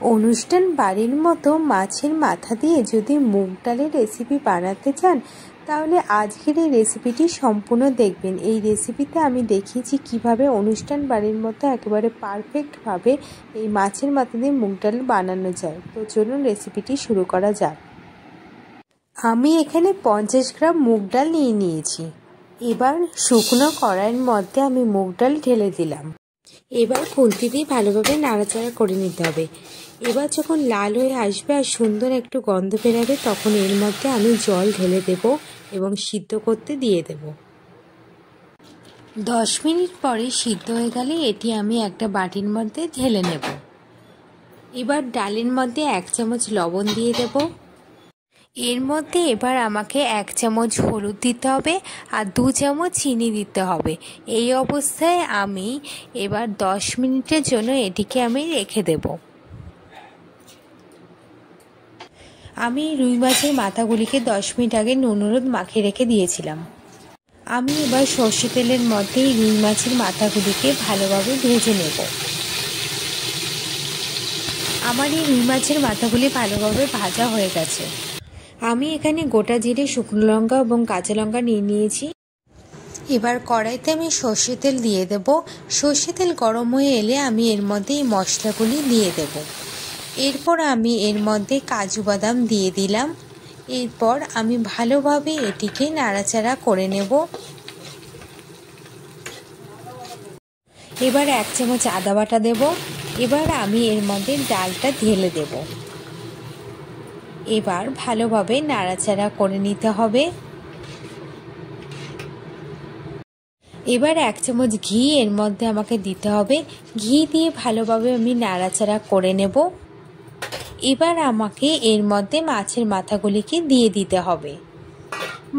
অনুষ্ঠান বাড়ির মতো মাছের মাথা দিয়ে যদি মুগ ডালের রেসিপি বানাতে চান তাহলে আজকের এই রেসিপিটি সম্পূর্ণ দেখবেন। এই রেসিপিতে আমি দেখিয়েছি কিভাবে অনুষ্ঠান বাড়ির মতো একেবারে পারফেক্টভাবে এই মাছের মাথা দিয়ে মুগ ডাল বানানো যায়। তো চলুন রেসিপিটি শুরু করা যাক। আমি এখানে 50 গ্রাম মুগ ডাল নিয়েছি। এবার শুকনো কড়াইয়ের মধ্যে আমি মুগ ডাল ঢেলে দিলাম। এবার খুন্তি দিয়ে ভালোভাবে নাড়াচাড়া করে নিতে হবে। এবার যখন লাল হয়ে আসবে আর সুন্দর একটু গন্ধ বেরাবে তখন এর মধ্যে আমি জল ঢেলে দেব এবং সিদ্ধ করতে দিয়ে দেব। 10 মিনিট পরে সিদ্ধ হয়ে গেলে এটি আমি একটা বাটির মধ্যে ঢেলে নেব। এবার ডালের মধ্যে 1 চামচ লবণ দিয়ে দেব। এর মধ্যে এবার আমাকে 1 চামচ হলুদ দিতে হবে আর 2 চামচ চিনি দিতে হবে। এই অবস্থায় আমি এবার 10 মিনিটের জন্য এটিকে আমি রেখে দেব। আমি রুই মাছের মাথাগুলিকে 10 মিনিট আগে নুন হলুদ মাখিয়ে রেখে দিয়েছিলাম। আমি এবার সর্ষে তেলের মধ্যে রুই মাছের মাথাগুলিকে ভালোভাবে ভেজে নেব। আমার এই রুই মাছের মাথাগুলি ভালোভাবে ভাজা হয়ে গেছে। আমি এখানে গোটা জিরে, শুকনো লঙ্কা এবং কাঁচা লঙ্কা নিয়েছি। এবার কড়াইতে আমি সর্ষে তেল দিয়ে দেব। সর্ষে তেল গরম হয়ে এলে আমি এর মধ্যে এই মশলাগুলি দিয়ে দেব। এরপর আমি এর মধ্যে কাজু বাদাম দিয়ে দিলাম। এরপর আমি ভালোভাবে এটিকে নাড়াচাড়া করে নেব। এবার 1 চামচ আদা বাটা দেব। এবার আমি এর মধ্যে ডালটা ঢেলে দেব। এবার ভালোভাবে নাড়াচাড়া করে নিতে হবে। এবার 1 চামচ ঘি এর মধ্যে আমাকে দিতে হবে। ঘি দিয়ে ভালোভাবে আমি নাড়াচাড়া করে নেব। এবার আমাকে এর মধ্যে মাছের মাথাগুলিকে দিয়ে দিতে হবে।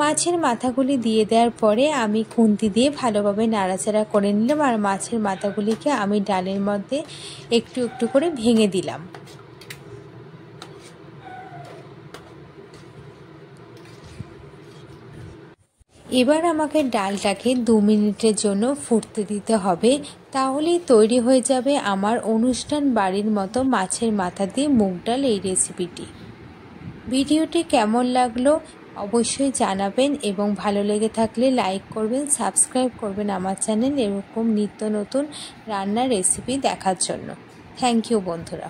মাছের মাথাগুলি দিয়ে দেওয়ার পরে আমি খুন্তি দিয়ে ভালোভাবে নাড়াচাড়া করে নিলাম আর মাছের মাথাগুলিকে আমি ডালের মধ্যে একটু একটু করে ভেঙে দিলাম। এবার আমাকে ডালটাকে 2 মিনিটের জন্য ফুটতে দিতে হবে। তাহলেই তৈরি হয়ে যাবে আমার অনুষ্ঠান বাড়ির মতো মাছের মাথা দিয়ে মুগ ডাল এই রেসিপিটি। ভিডিওটি কেমন লাগলো অবশ্যই জানাবেন এবং ভালো লেগে থাকলে লাইক করবেন, সাবস্ক্রাইব করবেন আমার চ্যানেল এরকম নিত্য নতুন রান্নার রেসিপি দেখার জন্য। থ্যাংক ইউ বন্ধুরা।